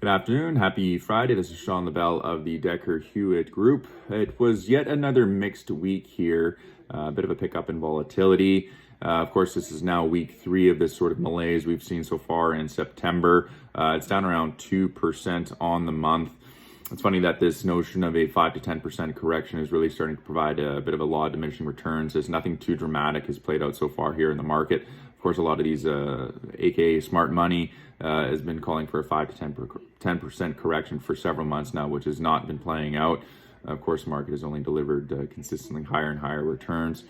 Good afternoon. Happy Friday. This is Sean LaBelle of the Decker Hewitt Group. It was yet another mixed week here, a bit of a pickup in volatility. Of course, this is now week 3 of this sort of malaise we've seen so far in September. It's down around 2% on the month. It's funny that this notion of a 5 to 10% correction is really starting to provide a bit of a law of diminishing returns, as nothing too dramatic has played out so far here in the market. Of course, a lot of these, aka smart money, has been calling for a 5 to 10% correction for several months now, which has not been playing out. Of course, the market has only delivered consistently higher and higher returns.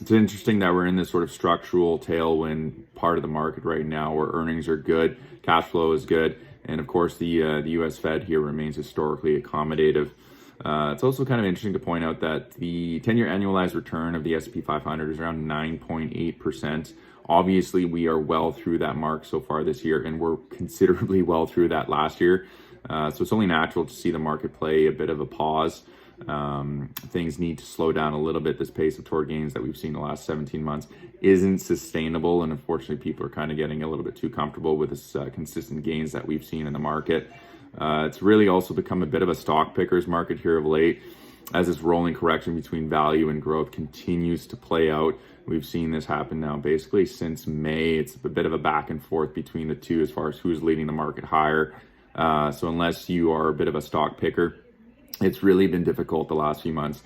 It's interesting that we're in this sort of structural tailwind part of the market right now, where earnings are good, cash flow is good, and of course the U.S. Fed here remains historically accommodative. It's also kind of interesting to point out that the 10-year annualized return of the S&P 500 is around 9.8%. Obviously, we are well through that mark so far this year, and we're considerably well through that last year. So it's only natural to see the market play a bit of a pause. Things need to slow down a little bit. This pace of toward gains that we've seen the last 17 months isn't sustainable, and unfortunately, people are kind of getting a little bit too comfortable with this consistent gains that we've seen in the market. It's really also become a bit of a stock pickers market here of late, as this rolling correction between value and growth continues to play out. We've seen this happen now basically since May. It's a bit of a back and forth between the two as far as who's leading the market higher. So unless you are a bit of a stock picker, it's really been difficult the last few months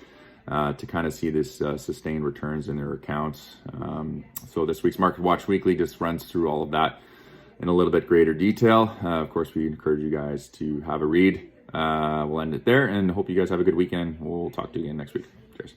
to kind of see this sustained returns in their accounts. So this week's Market Watch Weekly just runs through all of that in a little bit greater detail. Of course, we encourage you guys to have a read. We'll end it there and hope you guys have a good weekend. We'll talk to you again next week. Cheers.